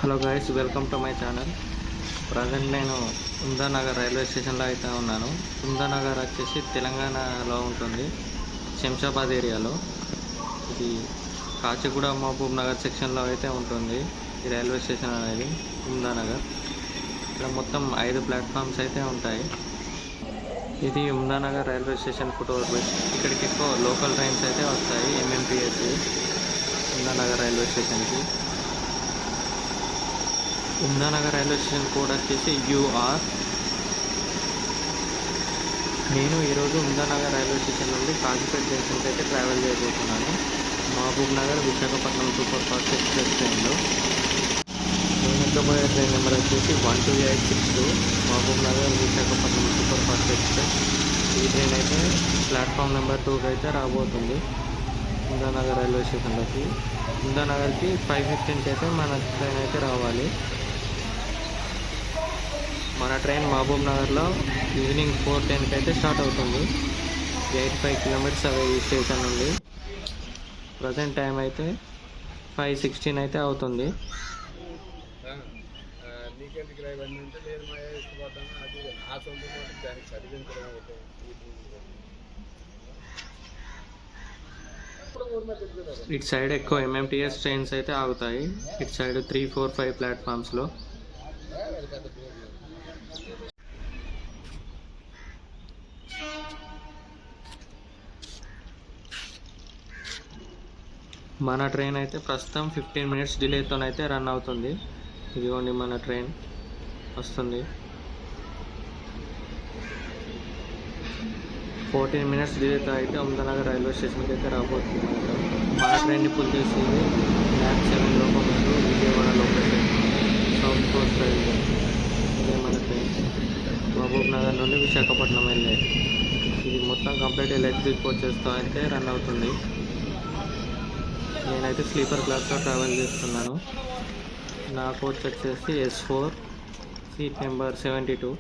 Hello guys, welcome to my channel. Present నేను Umdanagar railway స్టేషన్లో అయితే ఉన్నాను. ఉందానగర్ వచ్చేసి తెలంగాణలో ఉంటుంది, శంషాబాద్ ఏరియాలో. ఇది కాచిగూడ మహబూబ్ నగర్ సెక్షన్లో అయితే ఉంటుంది ఈ రైల్వే స్టేషన్ అనేది ఉందానగర్. ఇక్కడ మొత్తం 5 ప్లాట్ఫామ్స్ అయితే ఉంటాయి. ఇది Umdanagar railway station foot over bridge. ఇక్కడికి ఎక్కువ లోకల్ ట్రైన్స్ అయితే వస్తాయి, ఎంఎంటీఎస్ ఉందానగర్ రైల్వే స్టేషన్కి. ఉందానగర్ రైల్వే స్టేషన్ కోడ్ వచ్చేసి UR. నేను ఈరోజు ఉందానగర్ రైల్వే స్టేషన్ నుండి కాజీపేట జంక్షన్కి అయితే ట్రావెల్ చేయబోతున్నాను. Mahbubnagar Visakhapatnam super fast express ట్రైన్లో. నేను ఎక్కబోయే ట్రైన్ నెంబర్ వచ్చేసి 12862, Mahbubnagar Visakhapatnam super fast express. ఈ ట్రైన్ అయితే ప్లాట్ఫామ్ నెంబర్ 2కి అయితే రాబోతుంది ఉందానగర్ రైల్వే స్టేషన్లోకి. ఉందానగర్కి 5:15కి అయితే మన ట్రైన్ అయితే రావాలి. మన ట్రైన్ మహబూబ్ నగర్లో ఈవినింగ్ 4:10కి అయితే స్టార్ట్ అవుతుంది. 85 కిలోమీటర్స్ అవే ఈ స్టేషన్ నుండి. ప్రజెంట్ టైం అయితే 5:16 అయితే అవుతుంది. ఇటు సైడ్ ఎక్కువ ఎంఎంటీఎస్ ట్రైన్స్ అయితే ఆగుతాయి. ఇటు సైడ్ 3, 4, 5 ప్లాట్ఫామ్స్లో. మన ట్రైన్ అయితే ప్రస్తుతం 15 మినిట్స్ డిలేతోనైతే రన్ అవుతుంది. ఇదిగోండి మన ట్రైన్ వస్తుంది. 14 మినిట్స్ డిలేతో అయితే ఉందానగర్ రైల్వే స్టేషన్కి అయితే రాబోతుంది. మన ట్రైన్ని పుల్ చేసింది lab 7 locomotive Vijayawada location south Coast railway. ఇదే మన ట్రైన్ మహబూబ్ నగర్ నుండి విశాఖపట్నం వెళ్ళే. ఇది మొత్తం కంప్లీట్ ఎలక్ట్రిక్ కోచెస్తో అయితే రన్ అవుతుంది. నేనైతే స్లీపర్ క్లాస్లో ట్రావెల్ చేస్తున్నాను. నా కోచ్ వచ్చేసి S4, సీట్ నెంబర్ 72.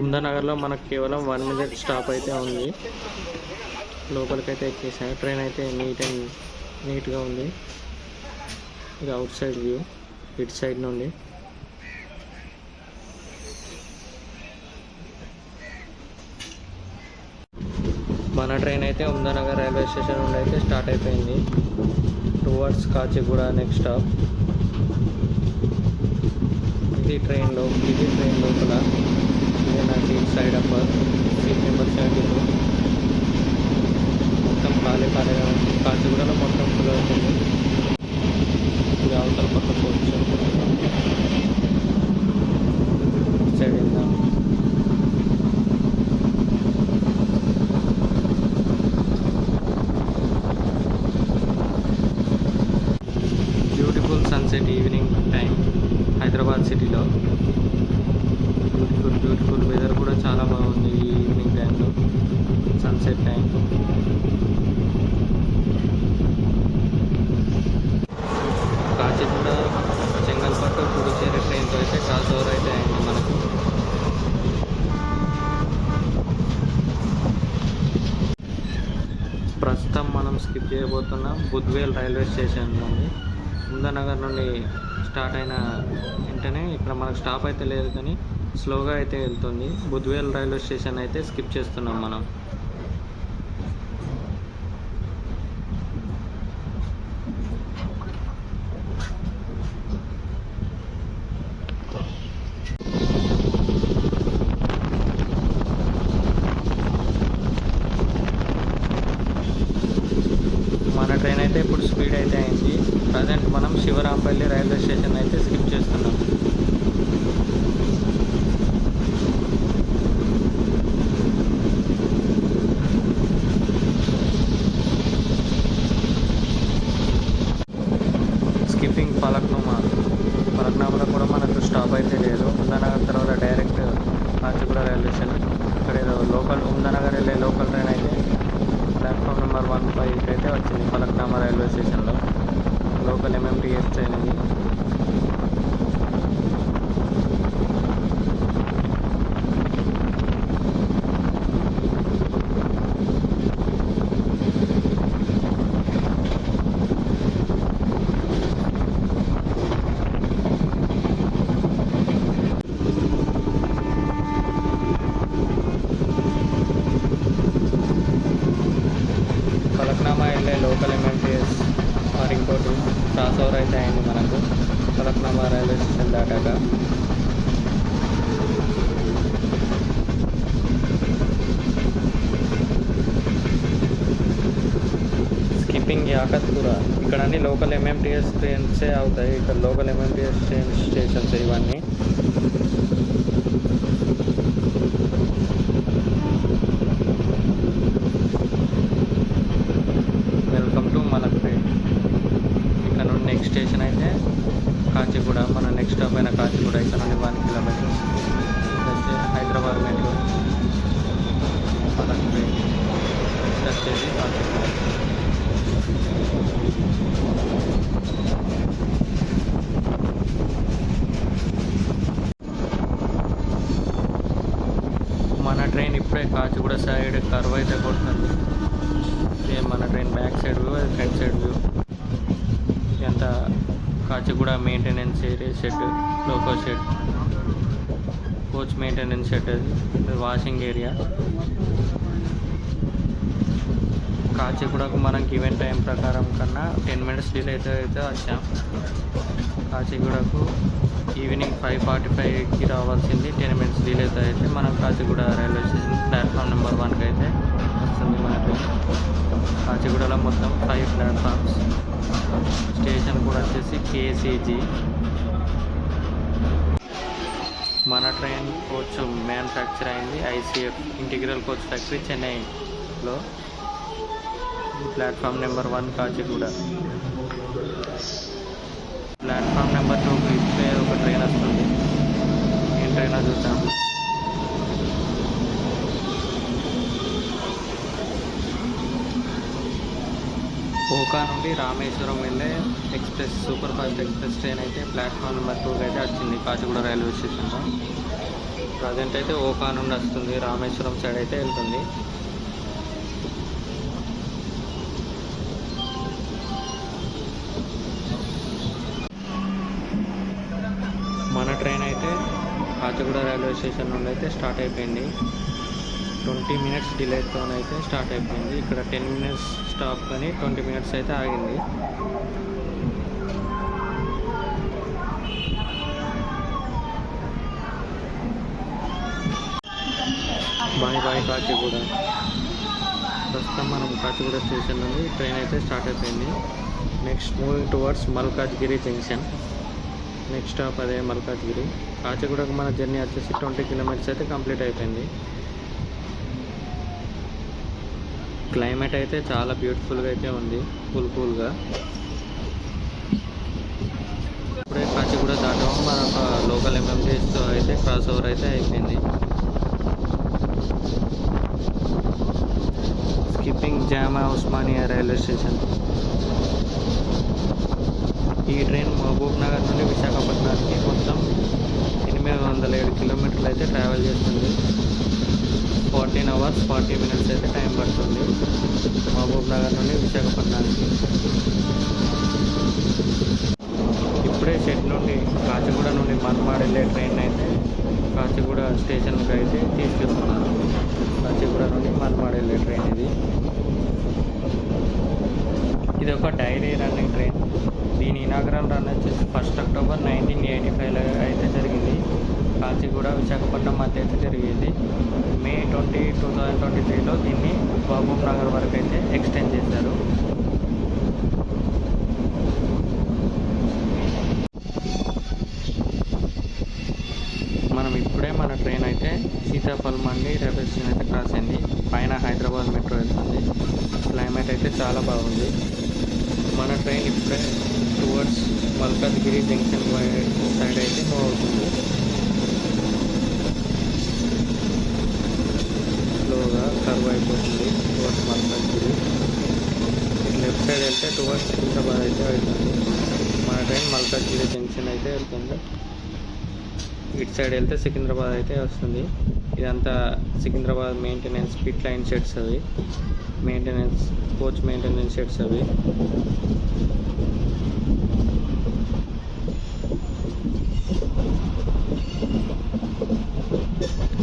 ఉందానగర్లో మనకు కేవలం 1 మినిట్ స్టాప్ అయితే ఉంది. లోపలికైతే ఎక్కేసాను. ట్రైన్ అయితే నీట్గా ఉంది. ఇది అవుట్ సైడ్ వ్యూ ఇటు సైడ్ నుండి. మన ట్రైన్ అయితే ఉందానగర్ రైల్వే స్టేషన్ నుండి అయితే స్టార్ట్ అయిపోయింది టువర్డ్స్ కాచిగూడ నెక్స్ట్ స్టాప్. ఇది ట్రైన్ లోపల. ఇదే నా seat side upper, seat number 72. మొత్తం ఖాళీగా ఉంది. కాచిగూడలో మొత్తం ఫుల్ అవుతుంది. ఇది అవతల పక్క కోచ్ సైడ్ వెళ్దాం. Beautiful sunset evening time Hyderabad సిటీలో. బ్యూటిఫుల్ వెదర్ కూడా చాలా బాగుంది ఈ ఈవినింగ్ టైంలో, సన్సెట్ టైం. కాచిగూడ చెంగల్పట్టు పుదుచ్చేరి ట్రైన్తో అయితే క్రాస్ ఓవర్ అయితే అయింది మనకు. ప్రస్తుతం మనం స్కిప్ చేయబోతున్నాం బుద్వేల్ రైల్వే స్టేషన్ నుండి. ఉందానగర్ నుండి స్టార్ట్ అయిన వెంటనే ఇక్కడ మనకు స్టాప్ అయితే లేదు, కానీ స్లోగా అయితే వెళ్తుంది. బుద్వేల్ రైల్వే స్టేషన్ అయితే స్కిప్ చేస్తున్నాం మనం. మన ట్రైన్ అయితే ఇప్పుడు స్పీడ్ అయితే అయింది. ప్రజెంట్ మనం శివరాంపల్లి రైల్వే స్టేషన్ అయితే స్కిప్ చేస్తున్నాం. స్కిప్పింగ్ ఫలక్నామాలో కూడా మనకు స్టాప్ అయితే లేదు. ఉందానగర్ తర్వాత డైరెక్ట్ కాచిగూడ రైల్వే స్టేషన్. ఇక్కడ ఏదో లోకల్ ఉందానగర్ వెళ్ళే లోకల్ ట్రైన్ అయితే ప్లాట్ఫామ్ నెంబర్ 15 అయితే వచ్చింది ఫలక్నామా రైల్వే స్టేషన్లో. లోకల్ ఎంఎంటీఎస్ ట్రైన్ ఇది. స్కిప్పింగ్ యాకత్పుర. ఇక్కడ అన్ని లోకల్ ఎంఎంటీఎస్ ట్రైన్సే అవుతాయి. ఇక్కడ లోకల్ ఎంఎంటీఎస్ ట్రైన్ స్టేషన్స్ ఇవన్నీ. Welcome to Malakpet. ఇక్కడ నుండి నెక్స్ట్ స్టేషన్ అయితే కాచిగూడ. మన నెక్స్ట్ స్టాప్ అయిన కాచిగూడ. ఇక్కడ నుండి 1 కిలోమీటర్. వచ్చే హైదరాబాద్ మెట్రో మలక్పేట్. నెక్స్ట్ వచ్చేసి కాచిగూడ. మన ట్రైన్ ఇప్పుడే కాచిగూడ సైడ్ కర్వ్ అయితే కొడుతుంది. మన ట్రైన్ బ్యాక్ సైడ్ వ్యూ, అది ఫ్రంట్ సైడ్ వ్యూ. ఎంత Kacheguda maintenance area shed, loco shed, coach maintenance shed, అది వాషింగ్ ఏరియా. కాచిగూడకు మనం గివెన్ టైం ప్రకారం కన్నా 10 మినిట్స్ డిలే అయితే వచ్చాం. కాచిగూడకు ఈవినింగ్ 5:45కి రావాల్సింది 10 మినిట్స్ డిలే అయితే మనం Kacheguda railway station platform number 1కి అయితే వస్తుంది మన ట్రైన్. కాచిగూడలో మొత్తం 5 ప్లాట్ఫామ్స్. స్టేషన్ కూడా వచ్చేసి కేసీజీ. మన ట్రైన్ కోచ్ మ్యానుఫ్యాక్చర్ అయింది ఐసీఎఫ్ ఇంటిగ్రల్ కోచ్ ఫ్యాక్టరీ చెన్నైలో. Platform number 1 Kacheguda. Platform number 2కి ఇప్పుడే ఒక ట్రైన్ వస్తుంది. ఏం ట్రైన్ చూద్దాం. ఓకా నుండి రామేశ్వరం వెళ్ళే express super fast express train అయితే ప్లాట్ఫామ్ నెంబర్ 2కి అయితే వచ్చింది కాచిగూడ రైల్వే స్టేషన్లో. ప్రజెంట్ అయితే ఓకా నుండి వస్తుంది, రామేశ్వరం సైడ్ అయితే వెళ్తుంది. మన ట్రైన్ అయితే కాచిగూడ రైల్వే స్టేషన్ నుండి అయితే స్టార్ట్ అయిపోయింది. 20 మినిట్స్ డిలేతోనైతే స్టార్ట్ అయిపోయింది. ఇక్కడ 10 మినిట్స్ స్టాప్ కానీ 20 మినిట్స్ అయితే ఆగింది. Bye bye Kacheguda. ప్రస్తుతం మనం కాచిగూడ స్టేషన్ నుండి ట్రైన్ అయితే స్టార్ట్ అయిపోయింది. Next moving towards Malkajgiri junction. Next stop అదే మల్కాజ్గిరి. కాచిగూడకు మన జర్నీ వచ్చేసి 20 కిలోమీటర్స్ అయితే కంప్లీట్ అయిపోయింది. క్లైమేట్ అయితే చాలా బ్యూటిఫుల్గా అయితే ఉంది, కూల్గా. ఇప్పుడే కాచిగూడ దాటాము. మరొక లోకల్ ఎంఎంటీఎస్తో అయితే క్రాస్ ఓవర్ అయితే అయిపోయింది. స్కిప్పింగ్ జామా ఉస్మానియా రైల్వే స్టేషన్. ఈ ట్రైన్ మహబూబ్ నగర్ నుండి విశాఖపట్నానికి మొత్తం 807 కిలోమీటర్లు అయితే ట్రావెల్ చేస్తుంది. 14 అవర్స్ 40 మినిట్స్ అయితే టైం పడుతుంది మహబూబ్ నగర్ నుండి విశాఖపట్నానికి. ఇప్పుడే షెడ్ నుండి కాచిగూడ నుండి మన్మాడ్ వెళ్ళే ట్రైన్ అయితే కాచిగూడ స్టేషన్కి అయితే తీసుకెళ్తున్నారు. కాచిగూడ నుండి మన్మాడ్ వెళ్ళే ట్రైన్ ఇది ఒక డైలీ రన్నింగ్ ట్రైన్. దీని ఇనాగరల్ రన్ వచ్చేసి 1 అక్టోబర్ 1985లో అయితే జరిగింది. కాచిగూడ విశాఖపట్నం మధ్య అయితే జరిగింది. మే 20, 2023లో దీన్ని మహబూబ్ నగర్ వరకు అయితే ఎక్స్టెండ్ చేశారు. మనం ఇప్పుడే మన ట్రైన్ అయితే సీతాఫల్ మండి రైల్వే స్టేషన్ అయితే క్రాస్ అయింది. పైన హైదరాబాద్ మెట్రో వెళ్తుంది. క్లైమేట్ అయితే చాలా బాగుంది. మన ట్రైన్ ఇప్పుడే టువర్డ్స్ మల్కాజ్గిరి జంక్షన్ సైడ్ అయితే మూవ్ అవుతుంది. స్లోగా కర్వ్ అయిపోతుంది టువర్డ్స్ మల్కాజ్గిరి. లెఫ్ట్ సైడ్ వెళ్తే టువర్డ్స్ సికింద్రాబాద్ అయితే వెళ్తుంది. మన ట్రైన్ మల్కాజ్గిరి జంక్షన్ అయితే వెళ్తుంది. ఇటు సైడ్ వెళ్తే సికింద్రాబాద్ అయితే వస్తుంది. ఇదంతా Secunderabad maintenance pit line sheds అవి, మెయింటెనెన్స్ కోచ్ మెయింటెనెన్స్ షెడ్స్ అవి.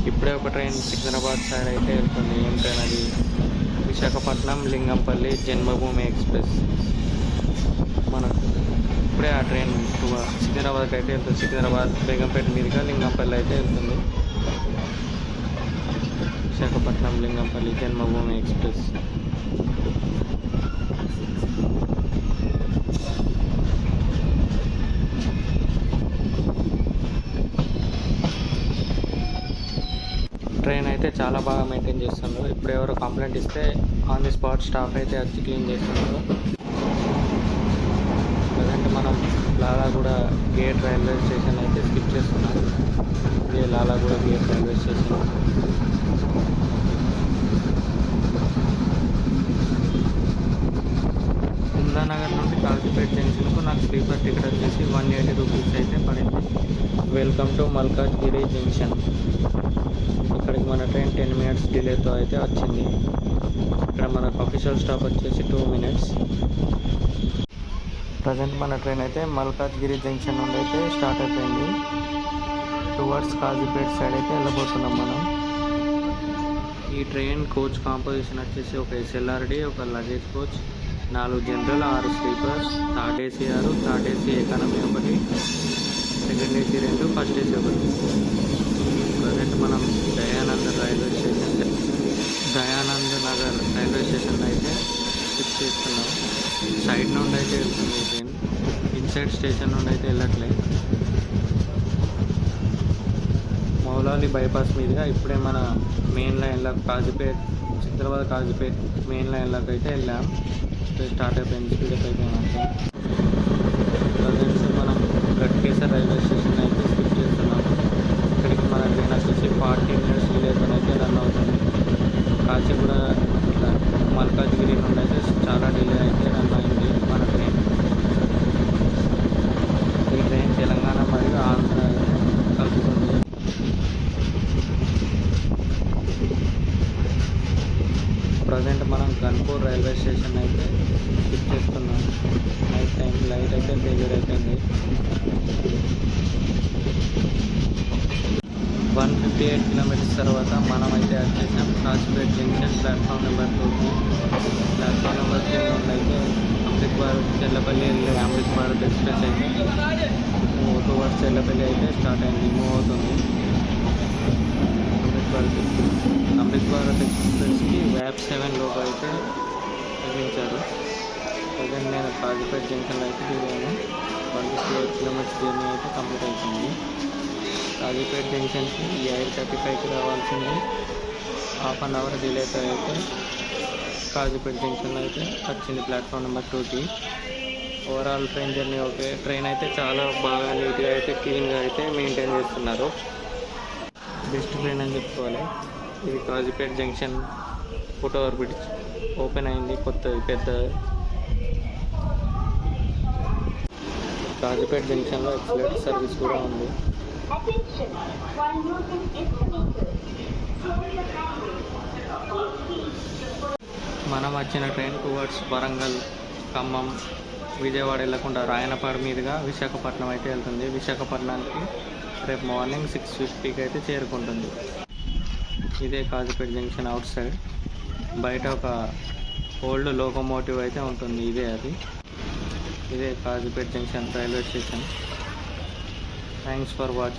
ఇప్పుడే ఒక ట్రైన్ సికింద్రాబాద్ సైడ్ అయితే వెళ్తుంది. ఏం ట్రైన్ అది? విశాఖపట్నం లింగంపల్లి జన్మభూమి ఎక్స్ప్రెస్. మనకు ఇప్పుడే ఆ ట్రైన్ సికింద్రాబాద్కి అయితే వెళ్తుంది. సికింద్రాబాద్ బేగంపేట మీదుగా లింగంపల్లి అయితే వెళ్తుంది. విశాఖపట్నం లింగంపల్లి జన్మభూమి ఎక్స్ప్రెస్. చాలా బాగా మెయింటైన్ చేస్తున్నారు. ఇప్పుడు ఎవరో కంప్లైంట్ ఇస్తే ఆన్ ది స్పాట్ స్టాఫ్ అయితే వచ్చి క్లీన్ చేస్తున్నారు. ప్రజెంట్ మనం లాలాగూడ గేట్ రైల్వే స్టేషన్ అయితే స్కిప్ చేస్తున్నాం. ఇదే Lalaguda gate railway station. Nagar నుండి కాజీపేట్ జంక్షన్కు నాకు స్లీపర్ టికెట్ వచ్చేసి 180 రూపీస్ అయితే పడింది. Welcome to Malkajgiri junction. ఇక్కడికి మన ట్రైన్ 10 మినిట్స్ డిలేతో అయితే వచ్చింది. ఇక్కడ మనకు అఫీషియల్ స్టాప్ వచ్చేసి 2 మినిట్స్. ప్రజెంట్ మన ట్రైన్ అయితే మల్కాజ్గిరి జంక్షన్ నుండి అయితే స్టార్ట్ అయిపోయింది. టువర్డ్స్ కాజీపేట్ సైడ్ అయితే వెళ్ళబోతున్నాం మనం. ఈ ట్రైన్ కోచ్ కాంపోజిషన్ వచ్చేసి ఒక ఎస్ఎల్ఆర్డి, ఒక luggage coach, 4 general, 6 sleepers, third AC 6, third AC economy 1, second AC 2, first AC 1. Present మనం దయానంద్ నగర్ రైల్వే స్టేషన్లో అయితే షిఫ్ట్ చేస్తున్నాం. సైడ్ నుండి అయితే వెళ్తుంది ట్రైన్, ఇన్సైడ్ స్టేషన్ నుండి అయితే వెళ్ళట్లేదు. మౌలాలి బైపాస్ మీదుగా ఇప్పుడే మన మెయిన్ లైన్లో కాజీపేట్, సికింద్రాబాద్ కాజీపేట్ మెయిన్ లైన్లోకి అయితే వెళ్ళాం. స్టార్ట్ అయిపోయింది, స్పీడప్ అయిపోయినాక. ప్రజెంట్ మనం గట్కేసర్ రైల్వే స్టేషన్ అయితే స్కిప్ చేస్తున్నాం. ఇక్కడికి మన ట్రైన్ వచ్చేసి 40 మినిట్స్ డిలేతో అయితే రన్ అవుతుంది. కాచిగూడ ఇట్లా మల్కాజ్గిరి నుండి అయితే చాలా డిలే అయితే రన్ అయింది మన ట్రైన్. ఈ ట్రైన్ తెలంగాణ మరియు ఆంధ్ర కలుపుతుంది. ప్రజెంట్ మనం గన్పూర్ రైల్వే స్టేషన్ అయితే స్కిప్ చేస్తున్నాం. నైట్ టైం లైట్ అయితే ఫెయిల్యూర్ అయిపోయింది. 158 కిలోమీటర్స్ తర్వాత మనం అయితే వచ్చేసాం కాజీపేట్ జంక్షన్ ప్లాట్ఫామ్ నెంబర్ 2కి. ప్లాట్ఫామ్ నెంబర్ 3 నుండి అయితే అమృత్ భారత్ చెల్లపల్లి వెళ్ళే అమృత్ భారత్ ఎక్స్ప్రెస్ అయితే టువర్డ్స్ చెల్లపల్లి అయితే స్టార్ట్ అయింది, మూవ్ అవుతుంది. అమృత్ భారత్ ఎక్స్ప్రెస్కి వ్యాప్ 7 లోపు అయితే తగ్గించారు. ప్రజెంట్ నేను కాజీపేట్ జంక్షన్లో అయితే దిగాను. 158 కిలోమీటర్స్ జర్నీ అయితే కంప్లీట్ అవుతుంది. కాజీపేట్ జంక్షన్కి 8:35కి రావాల్సింది. హాఫ్ అన్ అవర్ డిలేతో అయితే కాజీపేట్ జంక్షన్లో అయితే వచ్చింది ప్లాట్ఫామ్ నెంబర్ 2కి. Overall train journey okay. Train అయితే చాలా బాగా నీట్గా అయితే క్లీన్గా అయితే మెయింటైన్ చేస్తున్నారు. బెస్ట్ ట్రైన్ అని చెప్పుకోవాలి. ఇది Kazipet junction foot over bridge open అయింది, కొత్తది పెద్ద. కాజీపేట్ జంక్షన్లో ఎక్సలెంట్ సర్వీస్ కూడా ఉంది. మనం వచ్చిన ట్రైన్ టువర్డ్స్ వరంగల్, ఖమ్మం, విజయవాడ వెళ్ళకుండా రాయనపాడు మీదుగా విశాఖపట్నం అయితే వెళ్తుంది. విశాఖపట్నానికి రేపు మార్నింగ్ 6:50కి అయితే చేరుకుంటుంది. ఇదే కాజీపేట్ జంక్షన్ అవుట్ సైడ్. బయట ఒక ఓల్డ్ లోకోమోటివ్ అయితే ఉంటుంది, ఇదే Kazipet junction railway station. Thanks for watching.